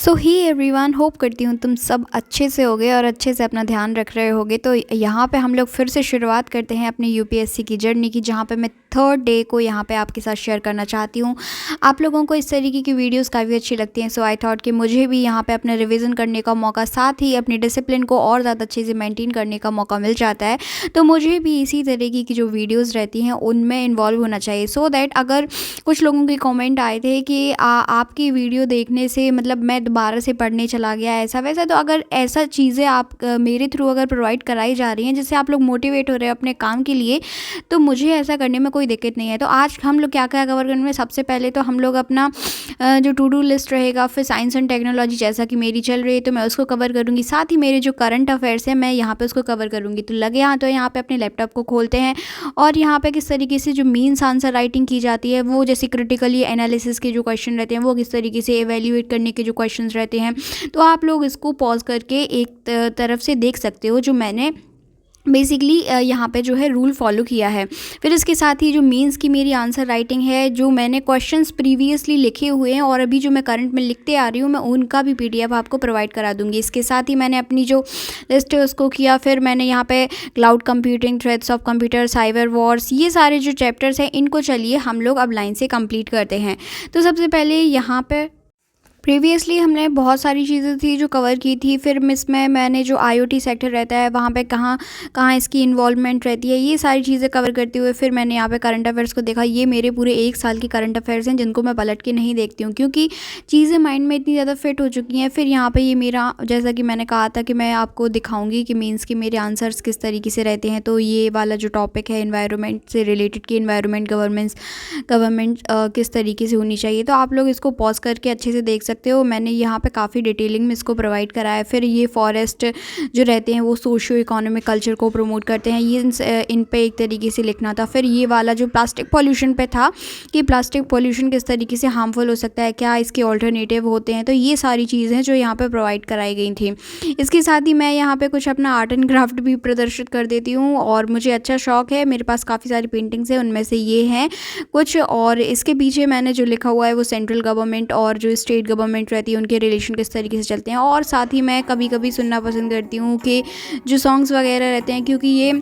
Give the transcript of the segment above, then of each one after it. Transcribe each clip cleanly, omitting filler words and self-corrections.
सो ही everyone, hope करती हूँ तुम सब अच्छे से होगे और अच्छे से अपना ध्यान रख रहे होगे। तो यहाँ पे हम लोग फिर से शुरुआत करते हैं अपनी यूपीएससी की जर्नी की, जहाँ पे मैं थर्ड डे को यहाँ पे आपके साथ शेयर करना चाहती हूँ। आप लोगों को इस तरीके की वीडियोस काफ़ी अच्छी लगती हैं, सो आई थॉट कि मुझे भी यहाँ पे अपने रिवीजन करने का मौका, साथ ही अपनी डिसिप्लिन को और ज़्यादा अच्छे से मेंटेन करने का मौका मिल जाता है। तो मुझे भी इसी तरीके की जो वीडियोज़ रहती हैं उनमें इन्वॉल्व होना चाहिए, सो दैट अगर कुछ लोगों के कमेंट आए थे कि आपकी वीडियो देखने से मतलब मैं दोबारा से पढ़ने चला गया ऐसा वैसा, तो अगर ऐसा चीज़ें आप मेरे थ्रू अगर प्रोवाइड कराई जा रही हैं जिससे आप लोग मोटिवेट हो रहे हैं अपने काम के लिए, तो मुझे ऐसा करने में कोई दिक्कत नहीं है। तो आज हम लोग क्या क्या कवर करने में, सबसे पहले तो हम लोग अपना जो टू डू लिस्ट रहेगा, फिर साइंस एंड टेक्नोलॉजी जैसा कि मेरी चल रही है तो मैं उसको कवर करूँगी, साथ ही मेरे जो करंट अफेयर्स हैं मैं यहाँ पे उसको कवर करूँगी। तो लगे हाँ, तो यहाँ पे अपने लैपटॉप को खोलते हैं और यहाँ पे किस तरीके से जो मीन्स आंसर राइटिंग की जाती है, वो जैसे क्रिटिकली एनालिसिस के जो क्वेश्चन रहते हैं वो किस तरीके से एवेल्यूएट करने के जो क्वेश्चन रहते हैं, तो आप लोग इसको पॉज करके एक तरफ से देख सकते हो, जो मैंने बेसिकली यहाँ पे जो है रूल फॉलो किया है। फिर इसके साथ ही जो मीन्स की मेरी आंसर राइटिंग है, जो मैंने क्वेश्चंस प्रीवियसली लिखे हुए हैं और अभी जो मैं करंट में लिखते आ रही हूँ, मैं उनका भी पीडीएफ आपको प्रोवाइड करा दूँगी। इसके साथ ही मैंने अपनी जो लिस्ट है उसको किया। फिर मैंने यहाँ पे cloud computing, threads of computer, cyber Wars, ये सारे जो चैप्टर्स हैं इनको चलिए हम लोग अब लाइन से कंप्लीट करते हैं। तो सबसे पहले यहाँ पे प्रीवियसली हमने बहुत सारी चीज़ें थी जो कवर की थी। फिर इसमें मैंने जो आईओटी सेक्टर रहता है वहाँ पे कहाँ कहाँ इसकी इन्वॉल्वमेंट रहती है, ये सारी चीज़ें कवर करते हुए फिर मैंने यहाँ पे करंट अफेयर्स को देखा। ये मेरे पूरे एक साल के करंट अफेयर्स हैं जिनको मैं पलट के नहीं देखती हूँ क्योंकि चीज़ें माइंड में इतनी ज़्यादा फिट हो चुकी हैं। फिर यहाँ पर ये मेरा, जैसा कि मैंने कहा था कि मैं आपको दिखाऊँगी कि मीन्स के मेरे आंसर्स किस तरीके से रहते हैं, तो ये वाला जो टॉपिक है इन्वायरमेंट से रिलेटेड कि इन्वायरमेंट गवर्नमेंट किस तरीके से होनी चाहिए, तो आप लोग इसको पॉज करके अच्छे से देख सकते हो। मैंने यहाँ पे काफ़ी डिटेलिंग में इसको प्रोवाइड करा है। फिर ये फॉरेस्ट जो रहते हैं वो सोशियो इकोनॉमिक कल्चर को प्रमोट करते हैं, ये इन पे एक तरीके से लिखना था। फिर ये वाला जो प्लास्टिक पॉल्यूशन पे था कि प्लास्टिक पॉल्यूशन किस तरीके से हार्मफुल हो सकता है, क्या इसके ऑल्टरनेटिव होते हैं, तो ये सारी चीज़ें जो यहाँ पे प्रोवाइड कराई गई थी। इसके साथ ही मैं यहाँ पे कुछ अपना आर्ट एंड क्राफ्ट भी प्रदर्शित कर देती हूँ और मुझे अच्छा शौक है, मेरे पास काफ़ी सारी पेंटिंग्स हैं, उनमें से ये हैं कुछ। और इसके पीछे मैंने जो लिखा हुआ है वो सेंट्रल गवर्नमेंट और जो स्टेट गवर्नमेंट रहती है उनके रिलेशन किस तरीके से चलते हैं। और साथ ही मैं कभी कभी सुनना पसंद करती हूँ कि जो सॉन्ग्स वगैरह रहते हैं, क्योंकि ये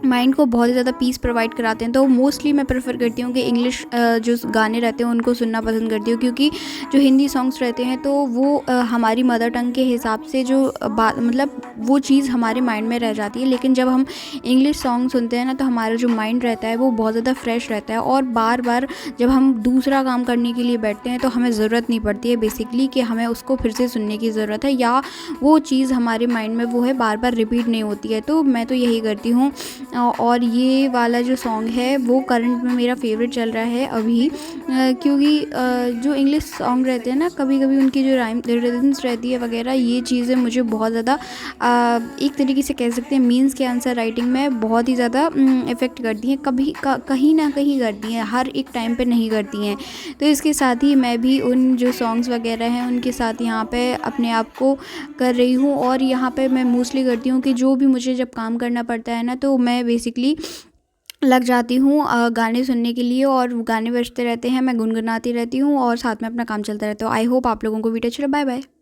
माइंड को बहुत ही ज़्यादा पीस प्रोवाइड कराते हैं, तो मोस्टली मैं प्रेफर करती हूँ कि इंग्लिश जो गाने रहते हैं उनको सुनना पसंद करती हूँ, क्योंकि जो हिंदी सॉन्ग्स रहते हैं तो वो हमारी मदर टंग के हिसाब से जो बात मतलब वो चीज़ हमारे माइंड में रह जाती है। लेकिन जब हम इंग्लिश सॉन्ग सुनते हैं ना, तो हमारा जो माइंड रहता है वो बहुत ज़्यादा फ्रेश रहता है और बार बार जब हम दूसरा काम करने के लिए बैठते हैं तो हमें ज़रूरत नहीं पड़ती है बेसिकली कि हमें उसको फिर से सुनने की ज़रूरत है, या वो चीज़ हमारे माइंड में वो है बार बार रिपीट नहीं होती है। तो मैं तो यही करती हूँ। और ये वाला जो सॉन्ग है वो करंट में मेरा फेवरेट चल रहा है अभी, क्योंकि जो इंग्लिश सॉन्ग रहते हैं ना, कभी कभी उनकी जो रिदम्स रहती है वगैरह, ये चीज़ें मुझे बहुत ज़्यादा एक तरीके से कह सकते हैं मीन्स के आंसर राइटिंग में बहुत ही ज़्यादा इफ़ेक्ट करती हैं, कहीं ना कहीं करती हैं, हर एक टाइम पे नहीं करती हैं। तो इसके साथ ही मैं भी उन जो सॉन्ग्स वगैरह हैं उनके साथ यहाँ पे अपने आप को कर रही हूँ। और यहाँ पे मैं मोस्टली करती हूँ कि जो भी मुझे जब काम करना पड़ता है ना, तो मैं बेसिकली लग जाती हूँ गाने सुनने के लिए, और गाने बजते रहते हैं, मैं गुनगुनाती रहती हूँ और साथ में अपना काम चलता रहता है। आई होप आप लोगों को वीडियो अच्छा लगा। Bye bye.